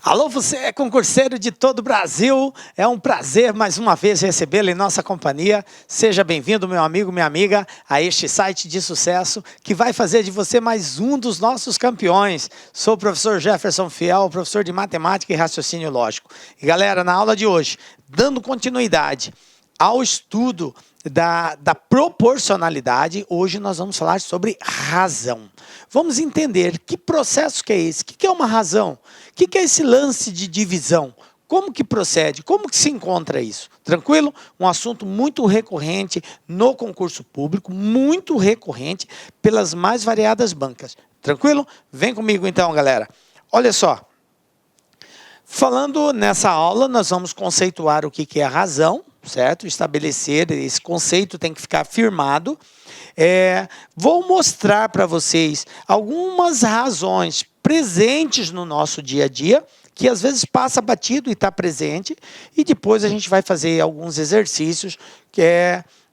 Alô, você é concurseiro de todo o Brasil, é um prazer mais uma vez recebê-lo em nossa companhia. Seja bem-vindo, meu amigo, minha amiga, a este site de sucesso que vai fazer de você mais um dos nossos campeões. Sou o professor Jefferson Fiel, professor de matemática e raciocínio lógico. E galera, na aula de hoje, dando continuidade ao estudo da proporcionalidade, hoje nós vamos falar sobre razão. Vamos entender que processo que é esse, o que é uma razão, o que é esse lance de divisão, como que procede, como que se encontra isso, tranquilo? Um assunto muito recorrente no concurso público, muito recorrente pelas mais variadas bancas, tranquilo? Vem comigo então, galera. Olha só, falando nessa aula, nós vamos conceituar o que é a razão, certo? Estabelecer, esse conceito tem que ficar firmado. Vou mostrar para vocês algumas razões presentes no nosso dia a dia, que às vezes passa batido e está presente, e depois a gente vai fazer alguns exercícios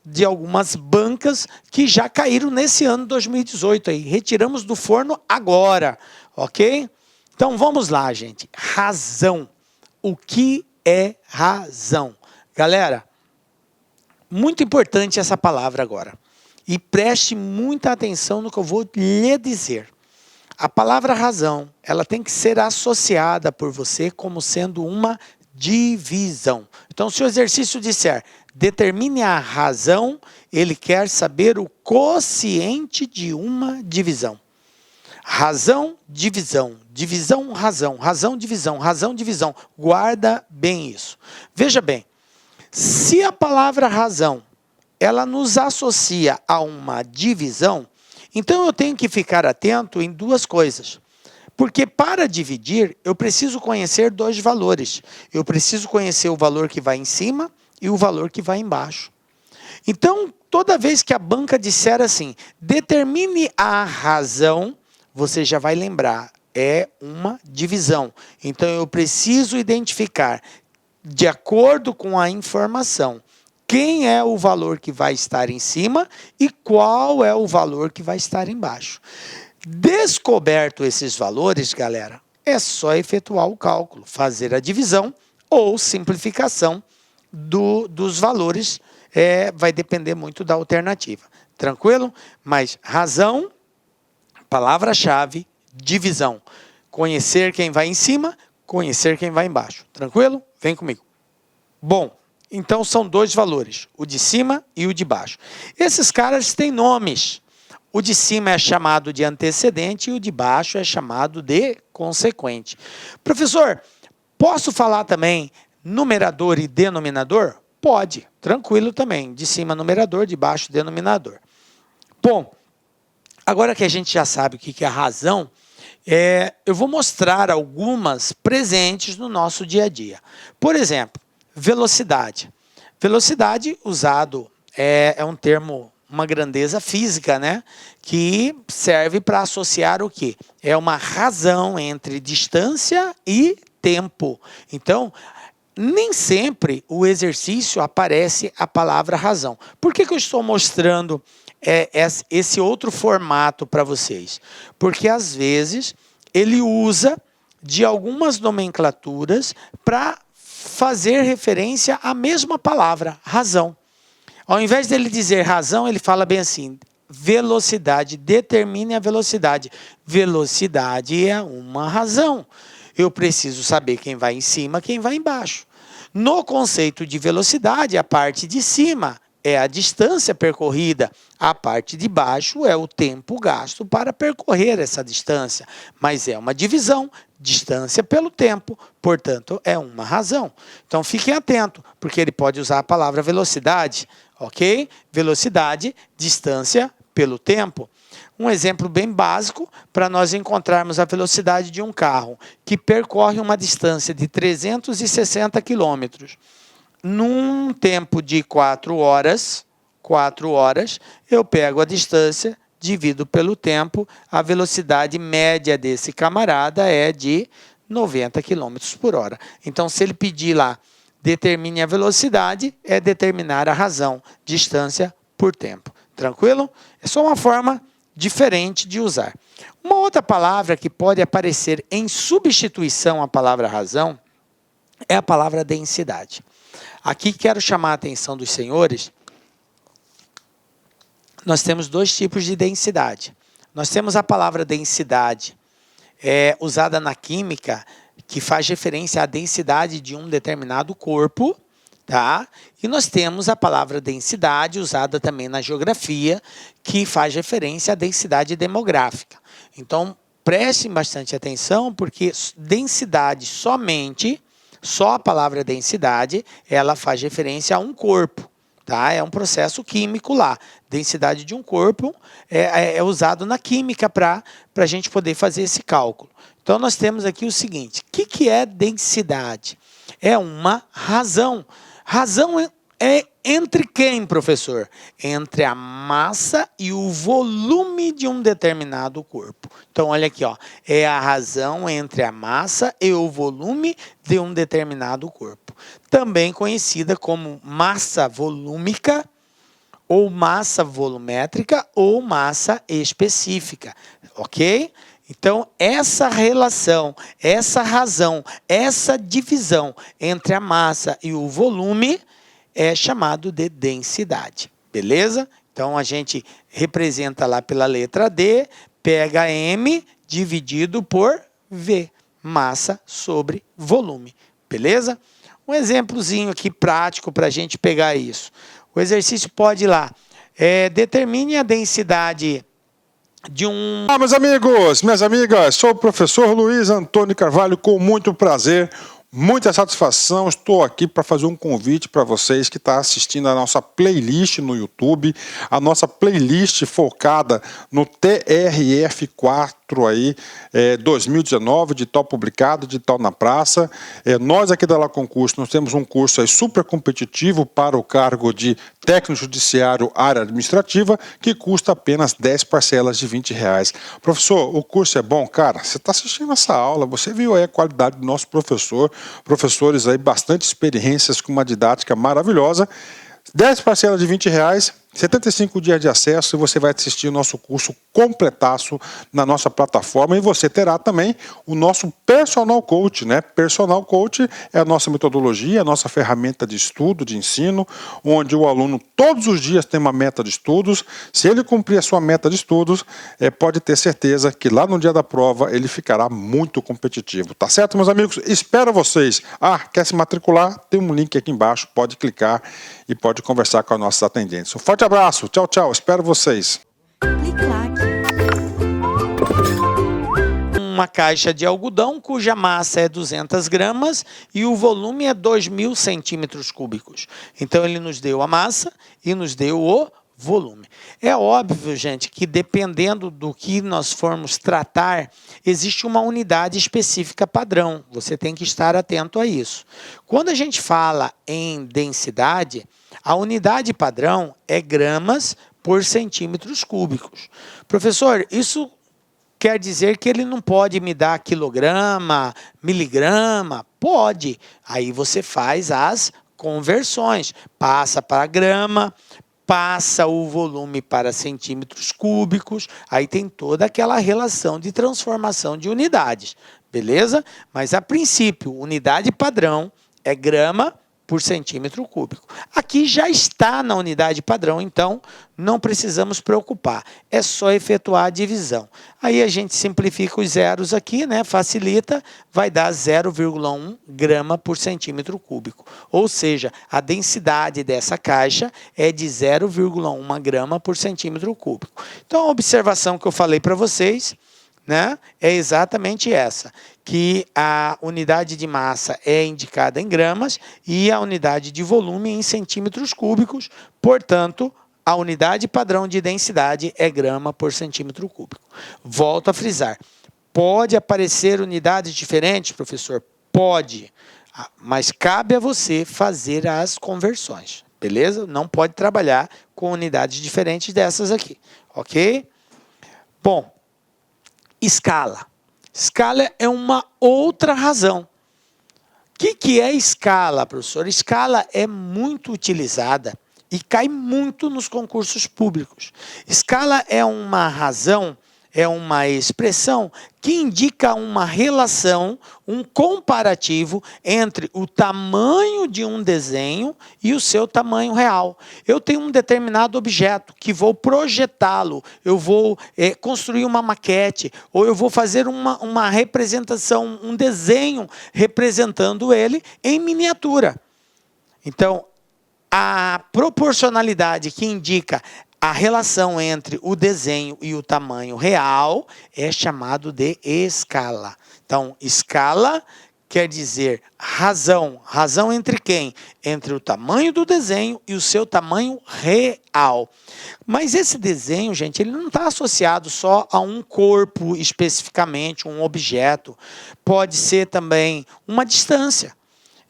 de algumas bancas que já caíram nesse ano 2018 aí. Retiramos do forno agora, ok? Então vamos lá, gente. Razão. O que é razão? Galera, muito importante essa palavra agora. E preste muita atenção no que eu vou lhe dizer. A palavra razão, ela tem que ser associada por você como sendo uma divisão. Então, se o exercício disser, determine a razão, ele quer saber o quociente de uma divisão. Razão, divisão, divisão, razão, razão, divisão, razão, divisão. Guarda bem isso. Veja bem, se a palavra razão, ela nos associa a uma divisão, então eu tenho que ficar atento em duas coisas. Porque para dividir, eu preciso conhecer dois valores. Eu preciso conhecer o valor que vai em cima e o valor que vai embaixo. Então, toda vez que a banca disser assim, determine a razão, você já vai lembrar, é uma divisão. Então, eu preciso identificar, de acordo com a informação, quem é o valor que vai estar em cima e qual é o valor que vai estar embaixo. Descoberto esses valores, galera, é só efetuar o cálculo, fazer a divisão ou simplificação dos valores, vai depender muito da alternativa. Tranquilo? Mas razão, palavra-chave, divisão. Conhecer quem vai em cima, conhecer quem vai embaixo. Tranquilo? Vem comigo. Bom, então são dois valores, o de cima e o de baixo. Esses caras têm nomes. O de cima é chamado de antecedente e o de baixo é chamado de consequente. Professor, posso falar também numerador e denominador? Pode, tranquilo também. De cima numerador, de baixo denominador. Bom, agora que a gente já sabe o que é a razão, eu vou mostrar algumas presentes no nosso dia a dia. Por exemplo, velocidade. Velocidade, usado, é um termo, uma grandeza física, né? Que serve para associar o quê? É uma razão entre distância e tempo. Então, nem sempre o exercício aparece a palavra razão. Por que eu estou mostrando esse outro formato para vocês? Porque, às vezes, ele usa de algumas nomenclaturas para fazer referência à mesma palavra, razão. Ao invés dele dizer razão, ele fala bem assim, velocidade, determine a velocidade. Velocidade é uma razão. Eu preciso saber quem vai em cima, quem vai embaixo. No conceito de velocidade, a parte de cima é a distância percorrida, a parte de baixo é o tempo gasto para percorrer essa distância, mas é uma divisão, distância pelo tempo, portanto, é uma razão. Então, fiquem atentos, porque ele pode usar a palavra velocidade, ok? Velocidade, distância pelo tempo. Um exemplo bem básico para nós encontrarmos a velocidade de um carro que percorre uma distância de 360 quilômetros. Num tempo de 4 horas, eu pego a distância, divido pelo tempo, a velocidade média desse camarada é de 90 km por hora. Então, se ele pedir lá, determine a velocidade, é determinar a razão, distância por tempo. Tranquilo? É só uma forma diferente de usar. Uma outra palavra que pode aparecer em substituição à palavra razão é a palavra densidade. Aqui quero chamar a atenção dos senhores. Nós temos dois tipos de densidade. Nós temos a palavra densidade, usada na química, que faz referência à densidade de um determinado corpo, tá? E nós temos a palavra densidade, usada também na geografia, que faz referência à densidade demográfica. Então, prestem bastante atenção, porque densidade só a palavra densidade, ela faz referência a um corpo. Tá? É um processo químico lá. Densidade de um corpo é usado na química para a gente poder fazer esse cálculo. Então, nós temos aqui o seguinte: o que é densidade? É uma razão. Razão é entre quem, professor? Entre a massa e o volume de um determinado corpo. Então, olha aqui, ó, é a razão entre a massa e o volume de um determinado corpo. Também conhecida como massa volúmica, ou massa volumétrica, ou massa específica, ok? Então, essa relação, essa razão, essa divisão entre a massa e o volume é chamado de densidade, beleza? Então, a gente representa lá pela letra D, pega M dividido por V, massa sobre volume, beleza? Um exemplozinho aqui prático para a gente pegar isso. O exercício pode ir lá. Determine a densidade de um... Olá, meus amigos, minhas amigas, sou o professor Luiz Antônio Carvalho, com muito prazer, muita satisfação. Estou aqui para fazer um convite para vocês que estão assistindo a nossa playlist no YouTube, a nossa playlist focada no TRF4 aí, 2019, de tal publicado, de tal na praça. Nós aqui da La Concurso, nós temos um curso aí super competitivo para o cargo de técnico judiciário área administrativa, que custa apenas 10 parcelas de R$20. Professor, o curso é bom? Cara, você está assistindo essa aula, você viu aí a qualidade do nosso professor, professores aí bastante experiências com uma didática maravilhosa. 10 parcelas de R$20, 75 dias de acesso, e você vai assistir o nosso curso completaço na nossa plataforma, e você terá também o nosso Personal Coach, né? Personal Coach é a nossa metodologia, a nossa ferramenta de estudo, de ensino, onde o aluno todos os dias tem uma meta de estudos. Se ele cumprir a sua meta de estudos, pode ter certeza que lá no dia da prova ele ficará muito competitivo, tá certo, meus amigos? Espero vocês. Quer se matricular? Tem um link aqui embaixo, pode clicar e pode conversar com as nossas atendentes. Um forte abraço, tchau, tchau, espero vocês. Uma caixa de algodão cuja massa é 200 gramas e o volume é 2.000 centímetros cúbicos. Então, ele nos deu a massa e nos deu o volume. É óbvio, gente, que dependendo do que nós formos tratar, existe uma unidade específica padrão. Você tem que estar atento a isso. Quando a gente fala em densidade, a unidade padrão é gramas por centímetros cúbicos. Professor, isso quer dizer que ele não pode me dar quilograma, miligrama? Pode. Aí você faz as conversões. Passa para grama, passa o volume para centímetros cúbicos, aí tem toda aquela relação de transformação de unidades, beleza? Mas, a princípio, unidade padrão é grama por centímetro cúbico. Aqui já está na unidade padrão, então não precisamos preocupar. É só efetuar a divisão. Aí a gente simplifica os zeros aqui, né? Facilita, vai dar 0,1 grama por centímetro cúbico. Ou seja, a densidade dessa caixa é de 0,1 grama por centímetro cúbico. Então, a observação que eu falei para vocês, né, é exatamente essa, que a unidade de massa é indicada em gramas e a unidade de volume em centímetros cúbicos, portanto, a unidade padrão de densidade é grama por centímetro cúbico. Volto a frisar, pode aparecer unidades diferentes, professor? Pode, mas cabe a você fazer as conversões, beleza? Não pode trabalhar com unidades diferentes dessas aqui, ok? Bom, escala. Escala é uma outra razão. O que é escala, professor? Escala é muito utilizada e cai muito nos concursos públicos. Escala é uma razão, é uma expressão que indica uma relação, um comparativo entre o tamanho de um desenho e o seu tamanho real. Eu tenho um determinado objeto que vou projetá-lo, eu vou construir uma maquete, ou eu vou fazer uma representação, um desenho representando ele em miniatura. Então, a proporcionalidade que indica a relação entre o desenho e o tamanho real é chamado de escala. Então, escala quer dizer razão. Razão entre quem? Entre o tamanho do desenho e o seu tamanho real. Mas esse desenho, gente, ele não está associado só a um corpo especificamente, um objeto. Pode ser também uma distância.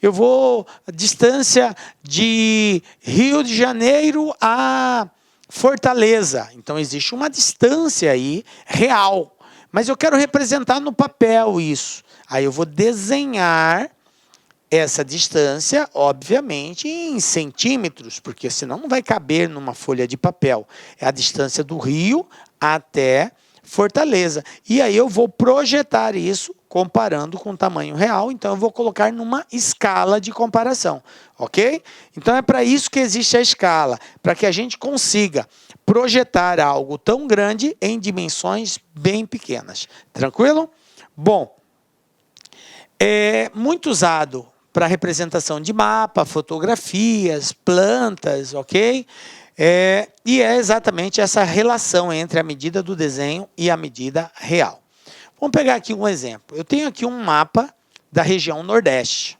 Eu vou distância de Rio de Janeiro a Fortaleza. Então, existe uma distância aí real. Mas eu quero representar no papel isso. Aí eu vou desenhar essa distância, obviamente, em centímetros, porque senão não vai caber numa folha de papel. É a distância do Rio até Fortaleza. E aí eu vou projetar isso comparando com o tamanho real, então eu vou colocar numa escala de comparação, ok? Então é para isso que existe a escala, para que a gente consiga projetar algo tão grande em dimensões bem pequenas. Tranquilo? Bom, é muito usado para representação de mapa, fotografias, plantas, ok? E é exatamente essa relação entre a medida do desenho e a medida real. Vamos pegar aqui um exemplo. Eu tenho aqui um mapa da região Nordeste.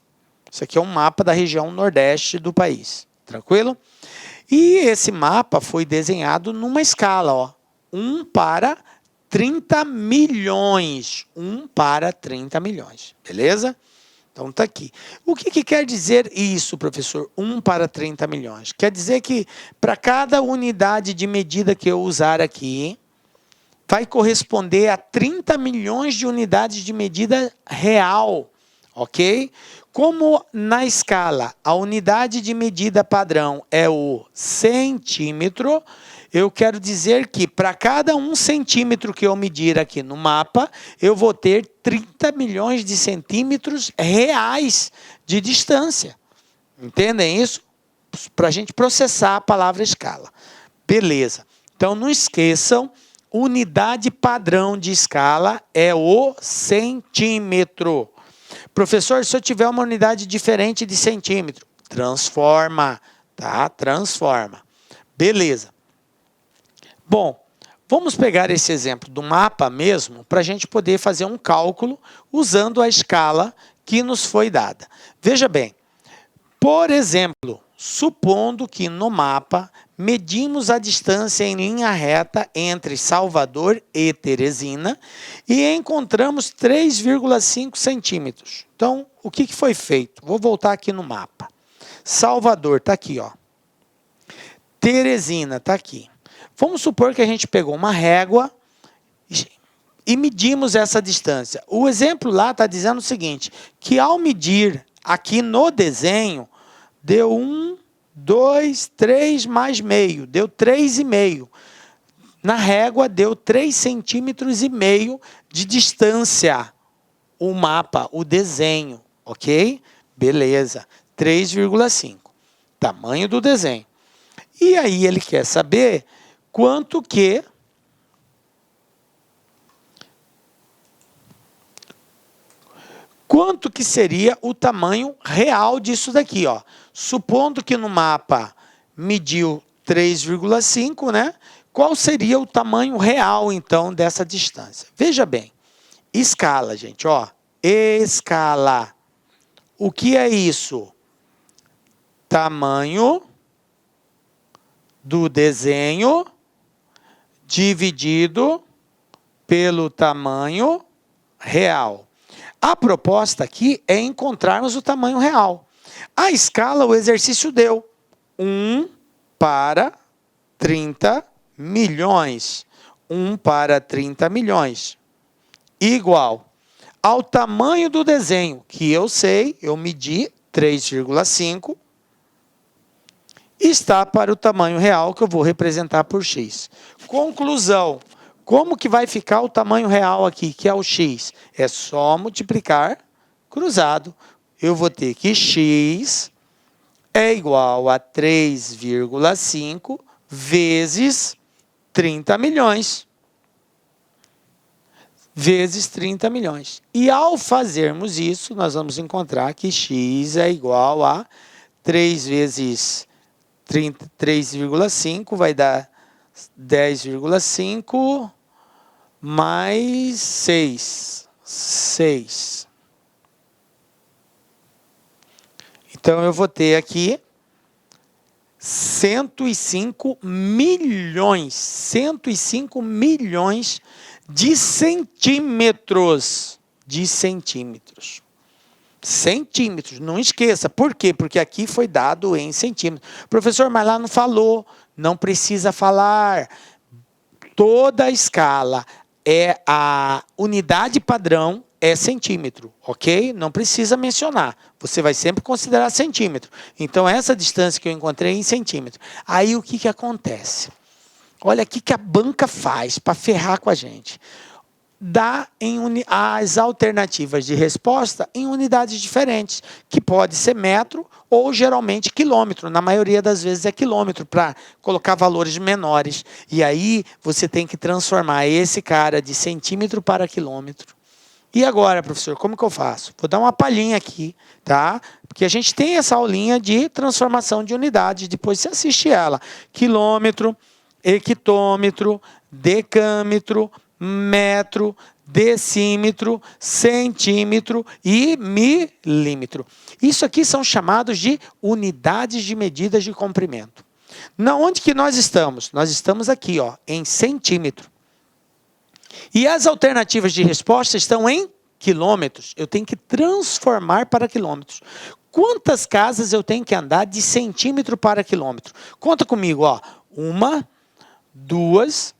Isso aqui é um mapa da região Nordeste do país. Tranquilo? E esse mapa foi desenhado numa escala, ó, 1 para 30 milhões. 1 para 30 milhões. Beleza? Então está aqui. O que quer dizer isso, professor? 1 para 30 milhões. Quer dizer que para cada unidade de medida que eu usar aqui, vai corresponder a 30 milhões de unidades de medida real, ok? Como na escala a unidade de medida padrão é o centímetro, eu quero dizer que para cada 1 centímetro que eu medir aqui no mapa, eu vou ter 30 milhões de centímetros reais de distância. Entendem isso? Para a gente processar a palavra escala. Beleza. Então não esqueçam, unidade padrão de escala é o centímetro. Professor, se eu tiver uma unidade diferente de centímetro, transforma, tá? Transforma. Beleza. Bom, vamos pegar esse exemplo do mapa mesmo para a gente poder fazer um cálculo usando a escala que nos foi dada. Veja bem, por exemplo, supondo que no mapa medimos a distância em linha reta entre Salvador e Teresina e encontramos 3,5 centímetros. Então, o que foi feito? Vou voltar aqui no mapa. Salvador está aqui, ó. Teresina está aqui. Vamos supor que a gente pegou uma régua e medimos essa distância. O exemplo lá está dizendo o seguinte, que ao medir aqui no desenho, deu 1, 2, 3 mais meio, deu 3,5. Na régua deu 3,5 centímetros de distância. O mapa, o desenho, ok? Beleza, 3,5. Tamanho do desenho. E aí ele quer saber quanto que seria o tamanho real disso daqui, ó. Supondo que no mapa mediu 3,5, né? Qual seria o tamanho real, então, dessa distância? Veja bem, escala, gente, ó. Escala. O que é isso? Tamanho do desenho dividido pelo tamanho real. A proposta aqui é encontrarmos o tamanho real. A escala, o exercício deu 1 para 30 milhões. 1 para 30 milhões. Igual ao tamanho do desenho, que eu sei, eu medi 3,5. está para o tamanho real, que eu vou representar por x. Conclusão. Como que vai ficar o tamanho real aqui, que é o x? É só multiplicar cruzado. Eu vou ter que x é igual a 3,5 vezes 30 milhões. Vezes 30 milhões. E ao fazermos isso, nós vamos encontrar que x é igual a 3 vezes 3,5 vai dar 10,5 mais 6. 6. Então, eu vou ter aqui 105 milhões. 105 milhões de centímetros. De centímetros. Centímetros, não esqueça. Por quê? Porque aqui foi dado em centímetros. Professor, mas lá não falou. Não precisa falar. Toda a escala é a unidade padrão é centímetro, ok? Não precisa mencionar. Você vai sempre considerar centímetro. Então, essa distância que eu encontrei é em centímetro. Aí, o que acontece? Olha o que a banca faz para ferrar com a gente. Dá as alternativas de resposta em unidades diferentes, que pode ser metro ou geralmente quilômetro. Na maioria das vezes é quilômetro, para colocar valores menores. E aí você tem que transformar esse cara de centímetro para quilômetro. E agora, professor, como que eu faço? Vou dar uma palhinha aqui, tá? Porque a gente tem essa aulinha de transformação de unidades, depois você assiste ela. Quilômetro, hectômetro, decâmetro, metro, decímetro, centímetro e milímetro. Isso aqui são chamados de unidades de medidas de comprimento. Onde que nós estamos? Nós estamos aqui, ó, em centímetro. E as alternativas de resposta estão em quilômetros. Eu tenho que transformar para quilômetros. Quantas casas eu tenho que andar de centímetro para quilômetro? Conta comigo, ó. 1, 2,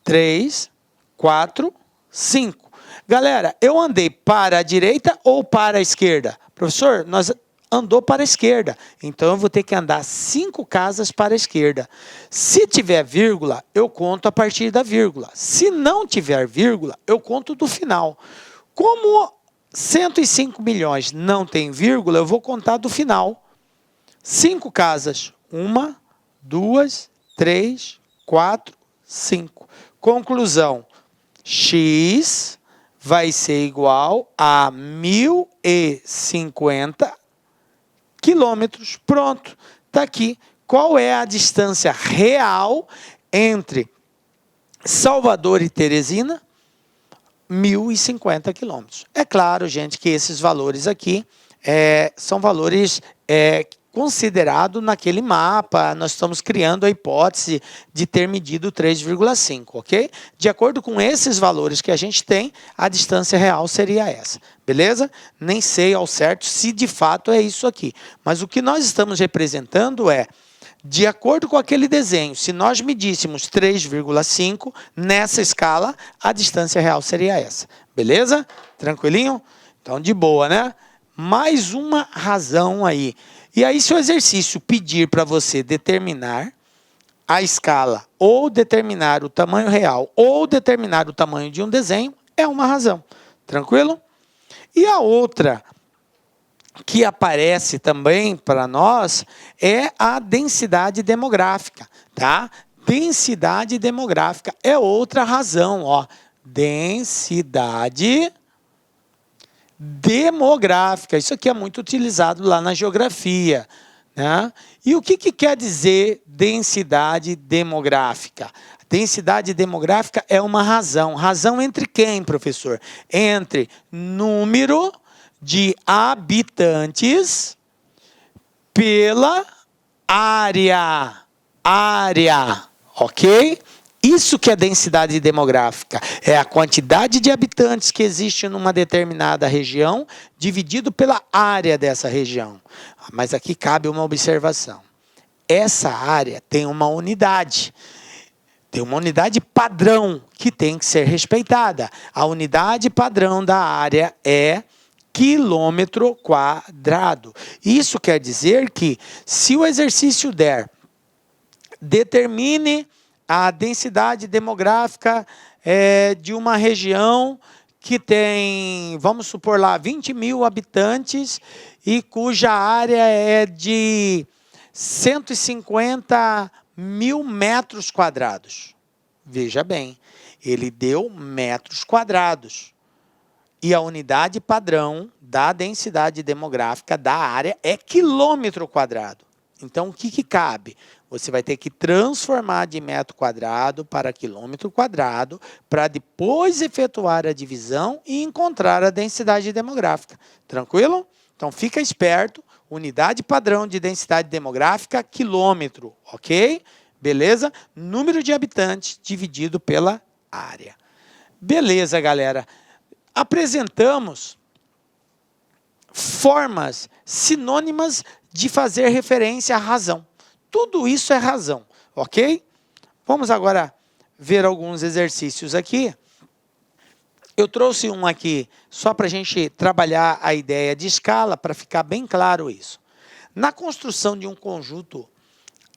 3, 4, 5. Galera, eu andei para a direita ou para a esquerda? Professor, nós andou para a esquerda. Então, eu vou ter que andar 5 casas para a esquerda. Se tiver vírgula, eu conto a partir da vírgula. Se não tiver vírgula, eu conto do final. Como 105 milhões não tem vírgula, eu vou contar do final. 5 casas. 1, 2, 3, 4, 5. Conclusão. X vai ser igual a 1050 quilômetros. Pronto, está aqui. Qual é a distância real entre Salvador e Teresina? 1050 quilômetros. É claro, gente, que esses valores aqui são valores considerados naquele mapa. Nós estamos criando a hipótese de ter medido 3,5, ok? De acordo com esses valores que a gente tem, a distância real seria essa, beleza? Nem sei ao certo se de fato é isso aqui, mas o que nós estamos representando é, de acordo com aquele desenho, se nós medíssemos 3,5 nessa escala, a distância real seria essa, beleza? Tranquilinho? Então, de boa, né? Mais uma razão aí. E aí, se o exercício pedir para você determinar a escala, ou determinar o tamanho real, ou determinar o tamanho de um desenho, é uma razão. Tranquilo? E a outra que aparece também para nós é a densidade demográfica, tá? Densidade demográfica é outra razão, ó. Densidade demográfica. Isso aqui é muito utilizado lá na geografia, né? E o que quer dizer densidade demográfica? Densidade demográfica é uma razão. Razão entre quem, professor? Entre número de habitantes pela área. Área, ok? Isso que é densidade demográfica, é a quantidade de habitantes que existe numa determinada região, dividido pela área dessa região. Mas aqui cabe uma observação. Essa área tem uma unidade padrão que tem que ser respeitada. A unidade padrão da área é quilômetro quadrado. Isso quer dizer que, se o exercício der Determine a densidade demográfica de uma região que tem, vamos supor lá, 20 mil habitantes e cuja área é de 150 mil metros quadrados. Veja bem, ele deu metros quadrados. E a unidade padrão da densidade demográfica da área é quilômetro quadrado. Então, o que cabe? Você vai ter que transformar de metro quadrado para quilômetro quadrado para depois efetuar a divisão e encontrar a densidade demográfica. Tranquilo? Então, fica esperto. Unidade padrão de densidade demográfica, quilômetro. Ok? Beleza? Número de habitantes dividido pela área. Beleza, galera. Apresentamos formas sinônimas de fazer referência à razão. Tudo isso é razão, ok? Vamos agora ver alguns exercícios aqui. Eu trouxe um aqui só para a gente trabalhar a ideia de escala, para ficar bem claro isso. Na construção de um conjunto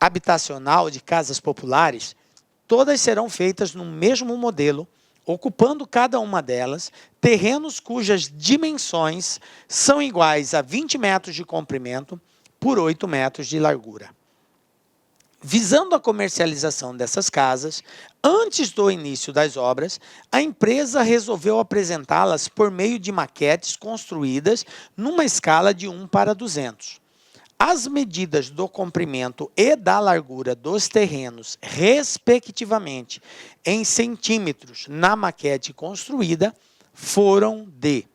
habitacional de casas populares, todas serão feitas no mesmo modelo, ocupando cada uma delas terrenos cujas dimensões são iguais a 20 metros de comprimento por 8 metros de largura. Visando a comercialização dessas casas, antes do início das obras, a empresa resolveu apresentá-las por meio de maquetes construídas numa escala de 1 para 200. As medidas do comprimento e da largura dos terrenos, respectivamente, em centímetros na maquete construída, foram de...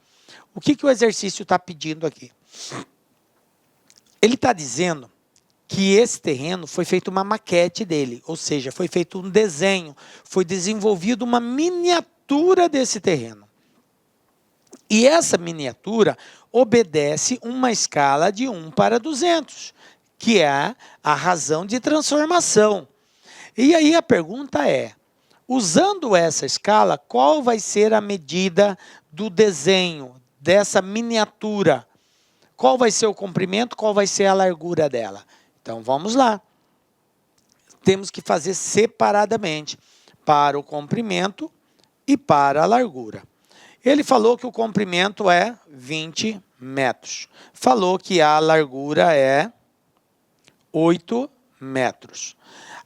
O que o exercício está pedindo aqui? Ele está dizendo que esse terreno foi feita uma maquete dele, ou seja, foi feito um desenho, foi desenvolvido uma miniatura desse terreno. E essa miniatura obedece uma escala de 1 para 200, que é a razão de transformação. E aí a pergunta é, usando essa escala, qual vai ser a medida do desenho dessa miniatura? Qual vai ser o comprimento, qual vai ser a largura dela? Então, vamos lá. Temos que fazer separadamente para o comprimento e para a largura. Ele falou que o comprimento é 20 metros. Falou que a largura é 8 metros.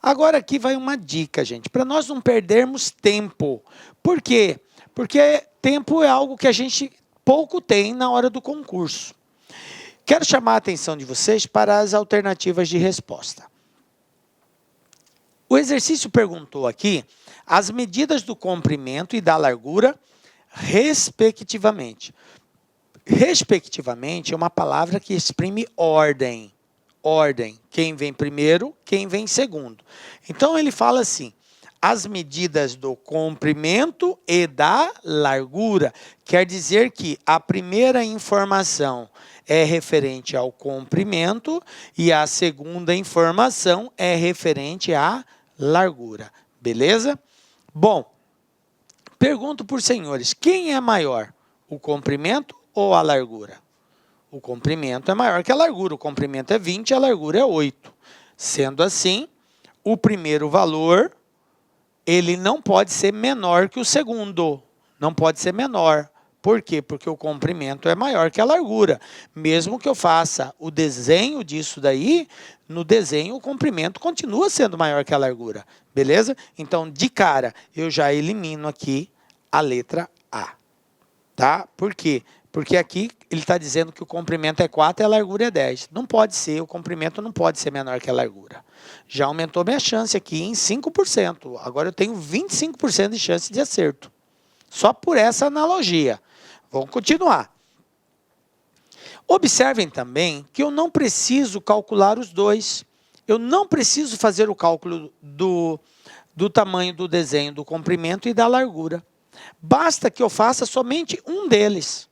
Agora, aqui vai uma dica, gente, para nós não perdermos tempo. Por quê? Porque tempo é algo que a gente pouco tem na hora do concurso. Quero chamar a atenção de vocês para as alternativas de resposta. O exercício perguntou aqui as medidas do comprimento e da largura, respectivamente. Respectivamente é uma palavra que exprime ordem. Ordem. Quem vem primeiro, quem vem segundo. Então, ele fala assim, as medidas do comprimento e da largura. Quer dizer que a primeira informação é referente ao comprimento e a segunda informação é referente à largura. Beleza? Bom, pergunto por senhores, quem é maior, o comprimento ou a largura? O comprimento é maior que a largura. O comprimento é 20, a largura é 8. Sendo assim, o primeiro valor, ele não pode ser menor que o segundo. Não pode ser menor. Por quê? Porque o comprimento é maior que a largura. Mesmo que eu faça o desenho disso daí, no desenho o comprimento continua sendo maior que a largura. Beleza? Então, de cara, eu já elimino aqui a letra A. Tá? Por quê? Porque aqui ele está dizendo que o comprimento é 4 e a largura é 10. Não pode ser, o comprimento não pode ser menor que a largura. Já aumentou minha chance aqui em 5%. Agora eu tenho 25% de chance de acerto. Só por essa analogia. Vamos continuar. Observem também que eu não preciso calcular os dois. Eu não preciso fazer o cálculo do tamanho do desenho, do comprimento e da largura. Basta que eu faça somente um deles.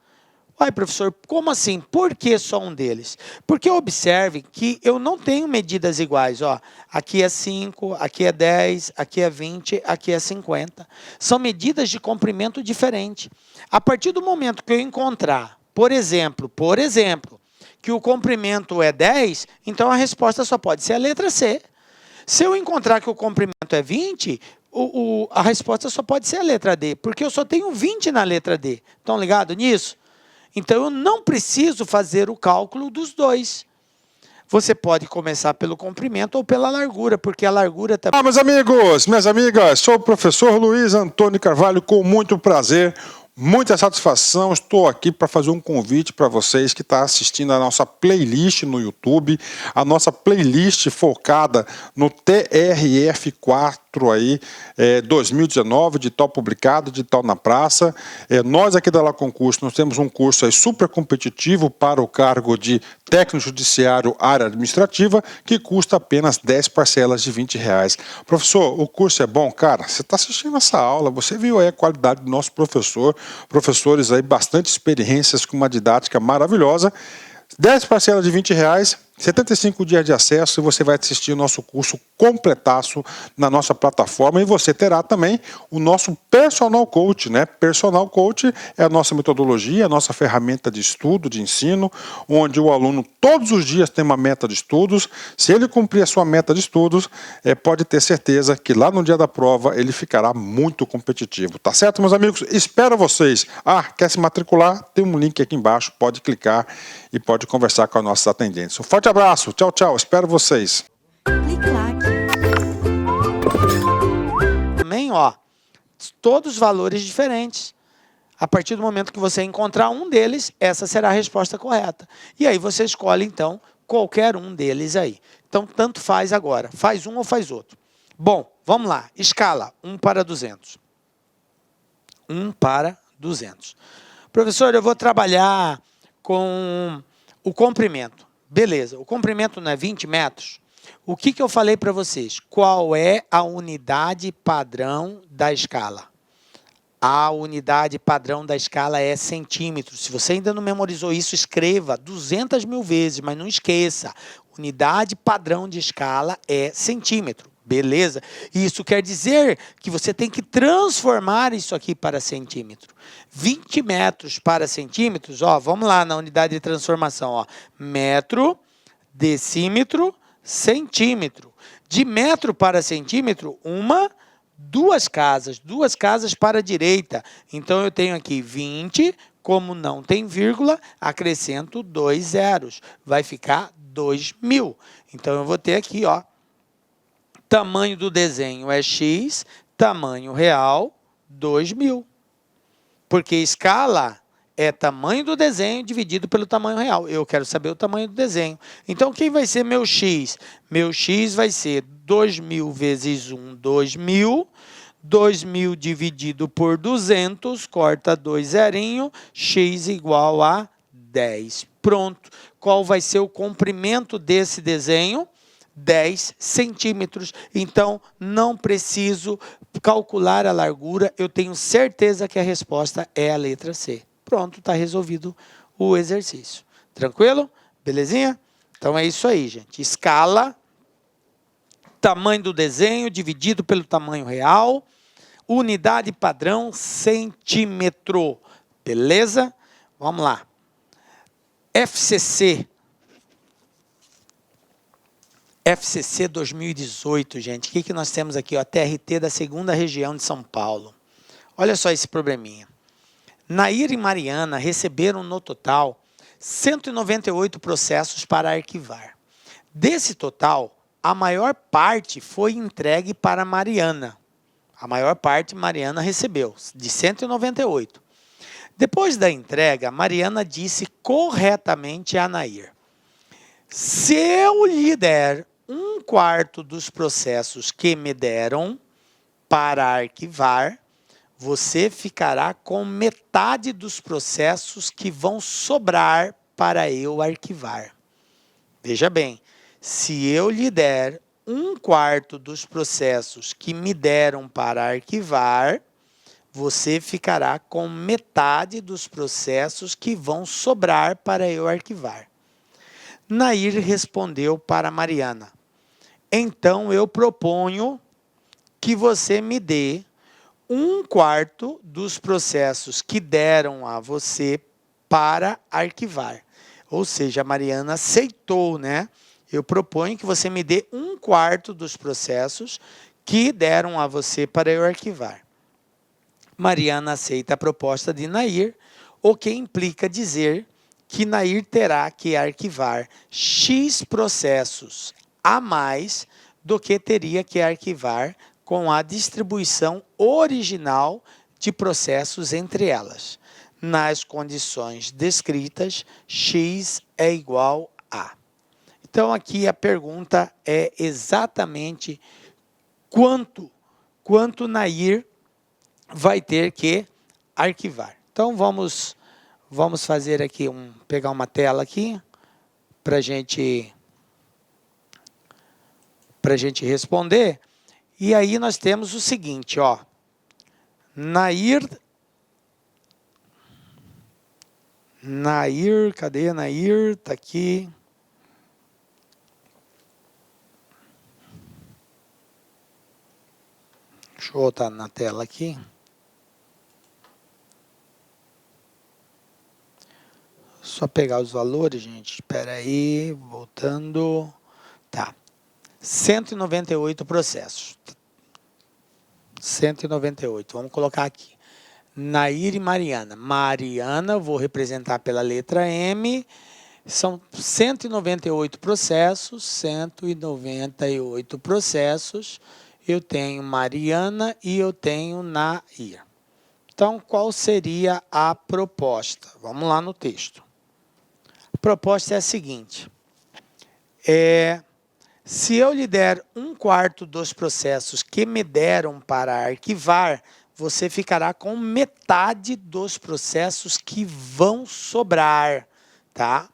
Uai, professor, como assim? Por que só um deles? Porque observe que eu não tenho medidas iguais. Ó, aqui é 5, aqui é 10, aqui é 20, aqui é 50. São medidas de comprimento diferente. A partir do momento que eu encontrar, por exemplo, que o comprimento é 10, então a resposta só pode ser a letra C. Se eu encontrar que o comprimento é 20, a resposta só pode ser a letra D, porque eu só tenho 20 na letra D. Estão ligados nisso? Então, eu não preciso fazer o cálculo dos dois. Você pode começar pelo comprimento ou pela largura, porque a largura também... Ah, meus amigos, minhas amigas, sou o professor Luiz Antônio Carvalho, com muito prazer, muita satisfação. Estou aqui para fazer um convite para vocês que estão assistindo a nossa playlist no YouTube, a nossa playlist focada no TRF4 aí, 2019, de tal publicado, de tal na praça. Nós aqui da La Concurso, nós temos um curso aí super competitivo para o cargo de técnico judiciário área administrativa, que custa apenas 10 parcelas de R$20. Professor, o curso é bom? Cara, você está assistindo essa aula, você viu aí a qualidade do nosso professor, professores aí bastante experiências com uma didática maravilhosa. 10 parcelas de R$20, 75 dias de acesso, e você vai assistir o nosso curso completaço na nossa plataforma, e você terá também o nosso Personal Coach, né? Personal Coach é a nossa metodologia, a nossa ferramenta de estudo, de ensino, onde o aluno todos os dias tem uma meta de estudos. Se ele cumprir a sua meta de estudos, pode ter certeza que lá no dia da prova ele ficará muito competitivo. Tá certo, meus amigos? Espero vocês. Quer se matricular? Tem um link aqui embaixo, pode clicar e pode conversar com os nossos atendentes. Um forte abraço, tchau, tchau, espero vocês. Também, todos os valores diferentes. A partir do momento que você encontrar um deles, essa será a resposta correta. E aí você escolhe, então, qualquer um deles aí. Então, tanto faz agora. Faz um ou faz outro. Bom, vamos lá. Escala 1 para 200. 1 para 200. Professor, eu vou trabalhar com o comprimento. Beleza, o comprimento não é 20 metros? O que eu falei para vocês? Qual é a unidade padrão da escala? A unidade padrão da escala é centímetros. Se você ainda não memorizou isso, escreva 200 mil vezes, mas não esqueça. Unidade padrão de escala é centímetro. Beleza? Isso quer dizer que você tem que transformar isso aqui para centímetro. 20 metros para centímetros, vamos lá na unidade de transformação. Metro, decímetro, centímetro. De metro para centímetro, duas casas para a direita. Então, eu tenho aqui 20, como não tem vírgula, acrescento 2 zeros. Vai ficar 2.000. Então, eu vou ter aqui, tamanho do desenho é X, tamanho real, 2.000. Porque escala é tamanho do desenho dividido pelo tamanho real. Eu quero saber o tamanho do desenho. Então, quem vai ser meu X? Meu X vai ser 2.000 vezes 1, 2.000. 2.000 dividido por 200, corta 2 zerinho, X igual a 10. Pronto. Qual vai ser o comprimento desse desenho? 10 centímetros. Então, não preciso calcular a largura. Eu tenho certeza que a resposta é a letra C. Pronto, está resolvido o exercício. Tranquilo? Belezinha? Então, é isso aí, gente. Escala, tamanho do desenho dividido pelo tamanho real, unidade padrão, centímetro. Beleza? Vamos lá. FCC 2018, gente. O que nós temos aqui? A TRT da 2ª região de São Paulo. Olha só esse probleminha. Nair e Mariana receberam no total 198 processos para arquivar. Desse total, a maior parte foi entregue para Mariana. A maior parte Mariana recebeu, de 198. Depois da entrega, Mariana disse corretamente a Nair: se eu lhe der 1/4 dos processos que me deram para arquivar, você ficará com metade dos processos que vão sobrar para eu arquivar. Veja bem, se eu lhe der 1/4 dos processos que me deram para arquivar, você ficará com metade dos processos que vão sobrar para eu arquivar. Nair respondeu para Mariana: então eu proponho que você me dê 1/4 dos processos que deram a você para arquivar. Ou seja, a Mariana aceitou, né? Eu proponho que você me dê 1/4 dos processos que deram a você para eu arquivar. Mariana aceita a proposta de Nair, o que implica dizer que Nair terá que arquivar X processos a mais do que teria que arquivar com a distribuição original de processos entre elas. Nas condições descritas, X é igual a. Então, aqui a pergunta é exatamente quanto Nair vai ter que arquivar. Então, vamos fazer aqui, pegar uma tela aqui para a gente responder. E aí nós temos o seguinte, ó. Nair, cadê Nair? Está aqui. Deixa eu voltar na tela aqui. Só pegar os valores, gente. Espera aí, voltando. Tá. 198 processos. 198. Vamos colocar aqui. Nair e Mariana. Mariana, vou representar pela letra M. São 198 processos. 198 processos. Eu tenho Mariana e eu tenho Nair. Então, qual seria a proposta? Vamos lá no texto. A proposta é a seguinte. Se eu lhe der 1/4 dos processos que me deram para arquivar, você ficará com metade dos processos que vão sobrar, tá?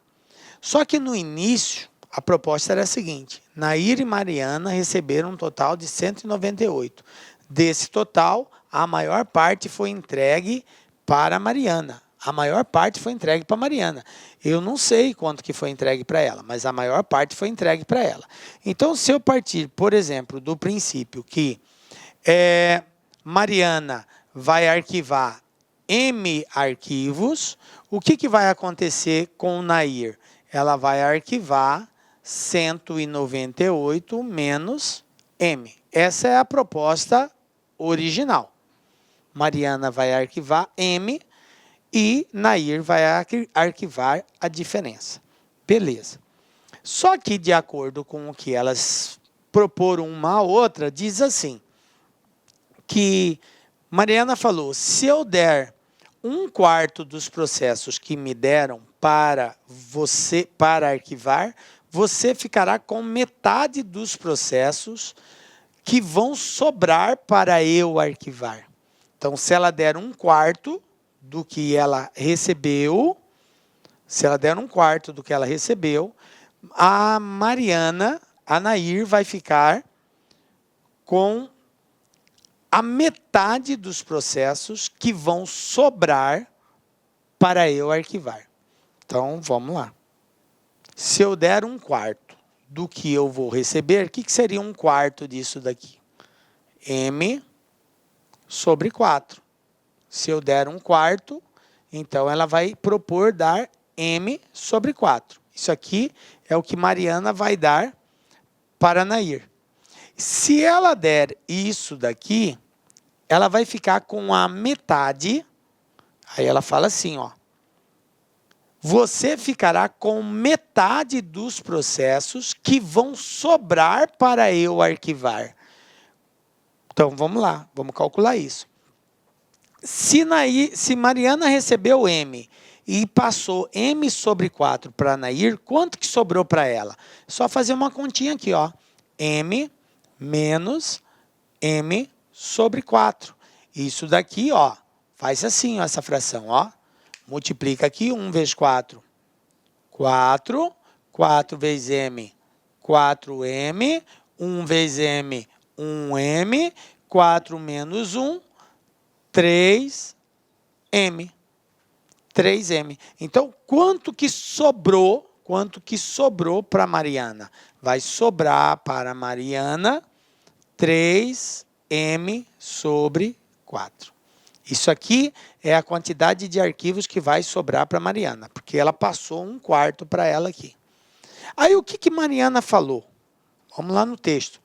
Só que no início, a proposta era a seguinte. Nair e Mariana receberam um total de 198. Desse total, a maior parte foi entregue para a Mariana. A maior parte foi entregue para a Mariana. Eu não sei quanto que foi entregue para ela, mas a maior parte foi entregue para ela. Então, se eu partir, por exemplo, do princípio que Mariana vai arquivar M arquivos, o que vai acontecer com o Nair? Ela vai arquivar 198 menos M. Essa é a proposta original. Mariana vai arquivar M e Nair vai arquivar a diferença. Beleza. Só que, de acordo com o que elas proporam uma a outra, diz assim, que Mariana falou, se eu der 1/4 dos processos que me deram para arquivar, você ficará com metade dos processos que vão sobrar para eu arquivar. Então, se ela der 1/4 do que ela recebeu, a Mariana, a Nair, vai ficar com a metade dos processos que vão sobrar para eu arquivar. Então, vamos lá. Se eu der 1/4 do que eu vou receber, o que seria 1/4 disso daqui? M sobre 4. Se eu der 1/4, então ela vai propor dar M sobre 4. Isso aqui é o que Mariana vai dar para Nair. Se ela der isso daqui, ela vai ficar com a metade. Aí ela fala assim, ó. Você ficará com metade dos processos que vão sobrar para eu arquivar. Então, vamos lá, vamos calcular isso. Se Mariana recebeu M e passou M sobre 4 para Nair, quanto que sobrou para ela? Só fazer uma continha aqui, ó. M menos M sobre 4. Isso daqui, ó, faz assim, ó, essa fração, ó. Multiplica aqui, 1 vezes 4, 4. 4 vezes M, 4M. 1 vezes M, 1M. 4 menos 1, 3M. 3M. Então, quanto que sobrou para Mariana? Vai sobrar para Mariana 3M sobre 4. Isso aqui é a quantidade de arquivos que vai sobrar para Mariana, porque ela passou 1/4 para ela aqui. Aí o que Mariana falou? Vamos lá no texto.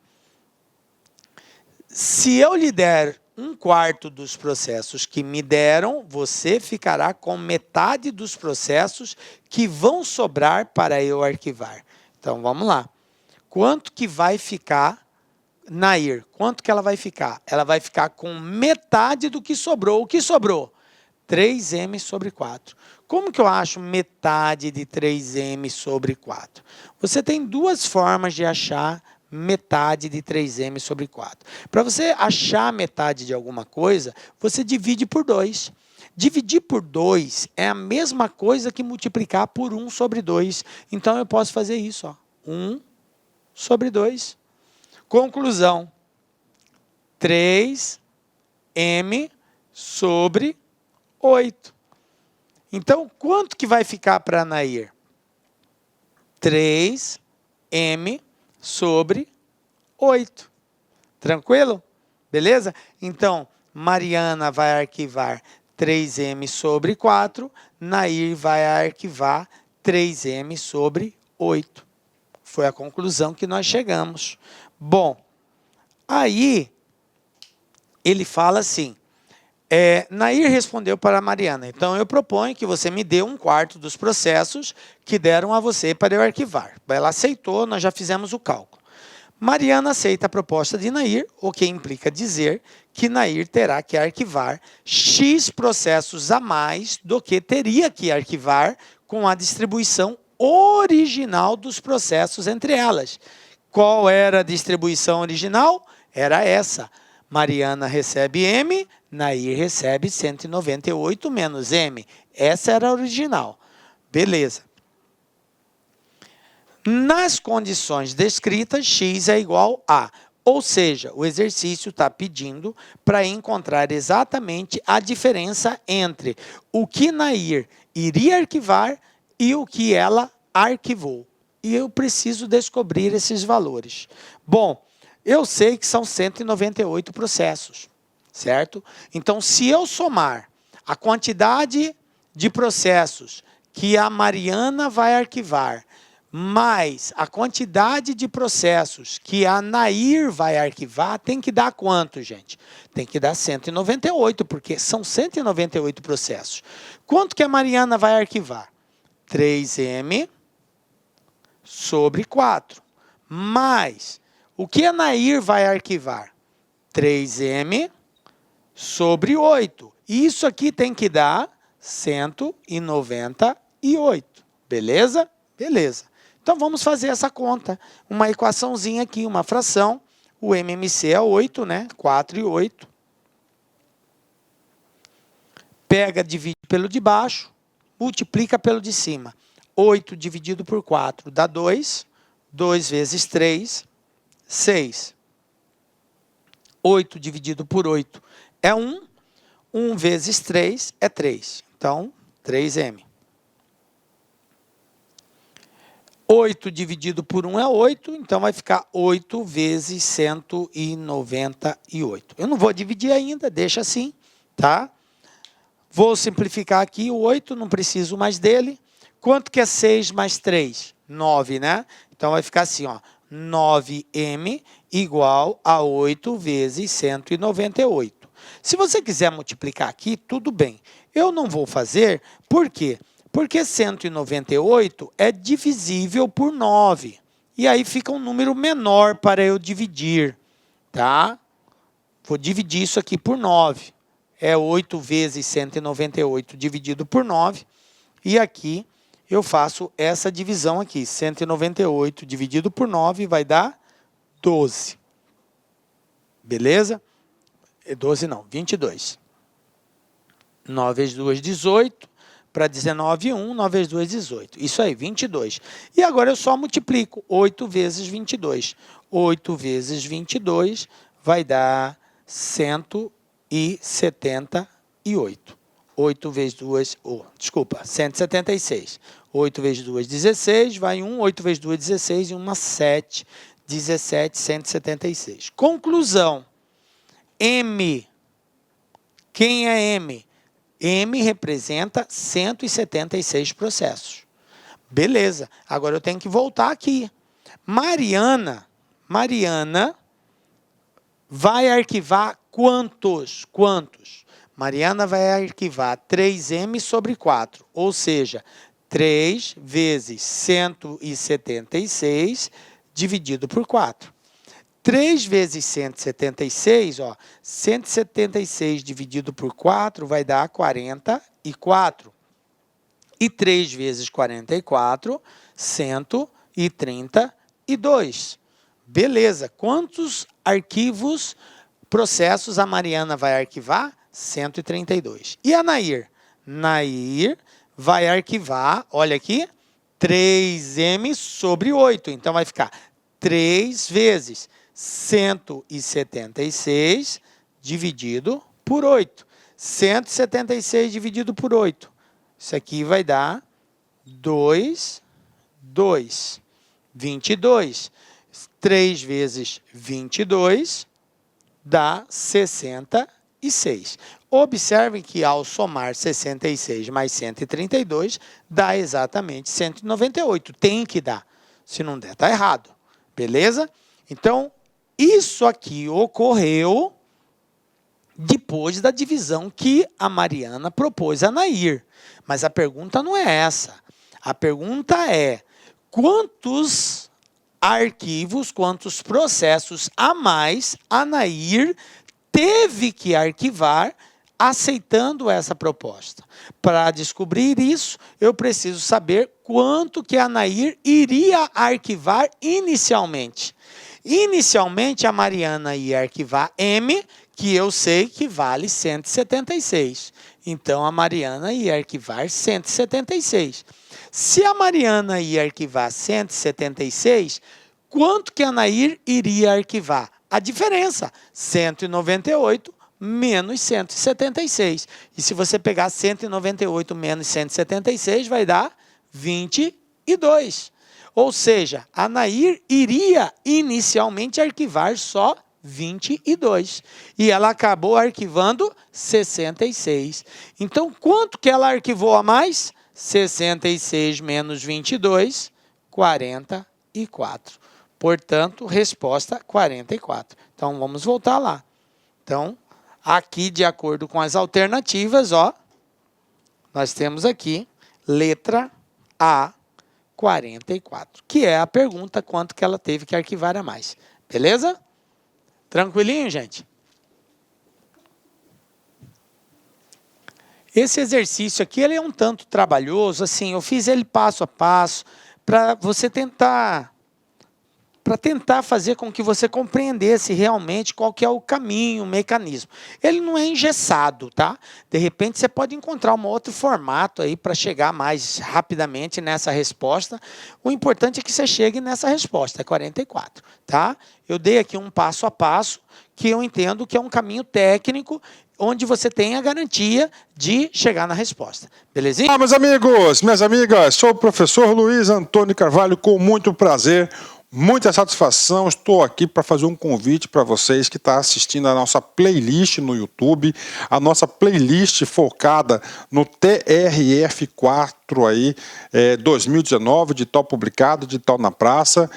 Se eu lhe der 1/4 dos processos que me deram, você ficará com metade dos processos que vão sobrar para eu arquivar. Então, vamos lá. Quanto que vai ficar, Nair? Quanto que ela vai ficar? Ela vai ficar com metade do que sobrou. O que sobrou? 3m sobre 4. Como que eu acho metade de 3m sobre 4? Você tem duas formas de achar metade de 3m sobre 4. Para você achar metade de alguma coisa, você divide por 2. Dividir por 2 é a mesma coisa que multiplicar por 1 sobre 2. Então, eu posso fazer isso. Ó. 1 sobre 2. Conclusão. 3m sobre 8. Então, quanto que vai ficar para Nair? 3m sobre 8. Tranquilo? Beleza? Então, Mariana vai arquivar 3m sobre 4, Nair vai arquivar 3m sobre 8. Foi a conclusão que nós chegamos. Bom, aí ele fala assim, Nair respondeu para Mariana, então eu proponho que você me dê 1/4 dos processos que deram a você para eu arquivar. Ela aceitou, nós já fizemos o cálculo. Mariana aceita a proposta de Nair, o que implica dizer que Nair terá que arquivar X processos a mais do que teria que arquivar com a distribuição original dos processos entre elas. Qual era a distribuição original? Era essa. Mariana recebe M, Nair recebe 198 menos M. Essa era a original. Beleza. Nas condições descritas, x é igual a. Ou seja, o exercício está pedindo para encontrar exatamente a diferença entre o que Nair iria arquivar e o que ela arquivou. E eu preciso descobrir esses valores. Bom, eu sei que são 198 processos, certo? Então, se eu somar a quantidade de processos que a Mariana vai arquivar, mais a quantidade de processos que a Nair vai arquivar, tem que dar quanto, gente? Tem que dar 198, porque são 198 processos. Quanto que a Mariana vai arquivar? 3m sobre 4. Mais, o que a Nair vai arquivar? 3m sobre 8. Isso aqui tem que dar 198. Beleza? Beleza. Então, vamos fazer essa conta. Uma equaçãozinha aqui, uma fração. O MMC é 8, né? 4 e 8. Pega, divide pelo de baixo, multiplica pelo de cima. 8 dividido por 4 dá 2. 2 vezes 3, 6. 8 dividido por 8 é 1. 1 vezes 3 é 3. Então, 3m. 8 dividido por 1 é 8, então vai ficar 8 vezes 198. Eu não vou dividir ainda, deixa assim, tá? Vou simplificar aqui o 8, não preciso mais dele. Quanto que é 6 mais 3? 9, né? Então vai ficar assim, ó, 9m igual a 8 vezes 198. Se você quiser multiplicar aqui, tudo bem. Eu não vou fazer, por quê? Porque 198 é divisível por 9. E aí fica um número menor para eu dividir, tá? Vou dividir isso aqui por 9. É 8 vezes 198 dividido por 9. E aqui eu faço essa divisão aqui. 198 dividido por 9 vai dar 12. Beleza? 12 não, 22. 9 vezes 2, 18. Para 19, 1, 9 vezes 2, 18. Isso aí, 22. E agora eu só multiplico 8 vezes 22. 8 vezes 22 vai dar 178. 8 vezes 2, 176. 8 vezes 2, 16, vai 1. 8 vezes 2, 16 e 1, 7. 17, 176. Conclusão. M. Quem é M? M representa 176 processos. Beleza. Agora eu tenho que voltar aqui. Mariana vai arquivar quantos? Mariana vai arquivar 3m sobre 4, ou seja, 3 vezes 176 dividido por 4. 3 vezes 176, 176 dividido por 4 vai dar 44. E 3 vezes 44, 132. Beleza. Quantos arquivos, processos a Mariana vai arquivar? 132. E a Nair? Nair vai arquivar, olha aqui, 3m sobre 8. Então, vai ficar 3 vezes 176 dividido por 8. 176 dividido por 8. Isso aqui vai dar 22. 3 vezes 22 dá 66. Observem que ao somar 66 mais 132, dá exatamente 198. Tem que dar. Se não der, está errado. Beleza? Então, isso aqui ocorreu depois da divisão que a Mariana propôs a Nair. Mas a pergunta não é essa. A pergunta é: quantos arquivos, quantos processos a mais a Nair teve que arquivar aceitando essa proposta? Para descobrir isso, eu preciso saber quanto que a Nair iria arquivar inicialmente. Inicialmente, a Mariana ia arquivar M, que eu sei que vale 176. Então, a Mariana ia arquivar 176. Se a Mariana ia arquivar 176, quanto que a Nair iria arquivar? A diferença, 198 menos 176. E se você pegar 198 menos 176, vai dar 22. Ou seja, a Nair iria inicialmente arquivar só 22. E ela acabou arquivando 66. Então, quanto que ela arquivou a mais? 66 menos 22, 44. Portanto, resposta 44. Então, vamos voltar lá. Então, aqui, de acordo com as alternativas, nós temos aqui, letra A, 44, que é a pergunta quanto que ela teve que arquivar a mais. Beleza? Tranquilinho, gente? Esse exercício aqui, ele é um tanto trabalhoso, assim, eu fiz ele passo a passo, para você tentar fazer com que você compreendesse realmente qual que é o caminho, o mecanismo. Ele não é engessado, tá? De repente, você pode encontrar um outro formato aí para chegar mais rapidamente nessa resposta. O importante é que você chegue nessa resposta, é 44, tá? Eu dei aqui um passo a passo, que eu entendo que é um caminho técnico, onde você tem a garantia de chegar na resposta. Belezinha? Ah, meus amigos, minhas amigas, sou o professor Luiz Antônio Carvalho, com muito prazer, muita satisfação. Estou aqui para fazer um convite para vocês que estão assistindo a nossa playlist no YouTube, a nossa playlist focada no TRF4 aí, 2019, de tal publicado, de tal na praça.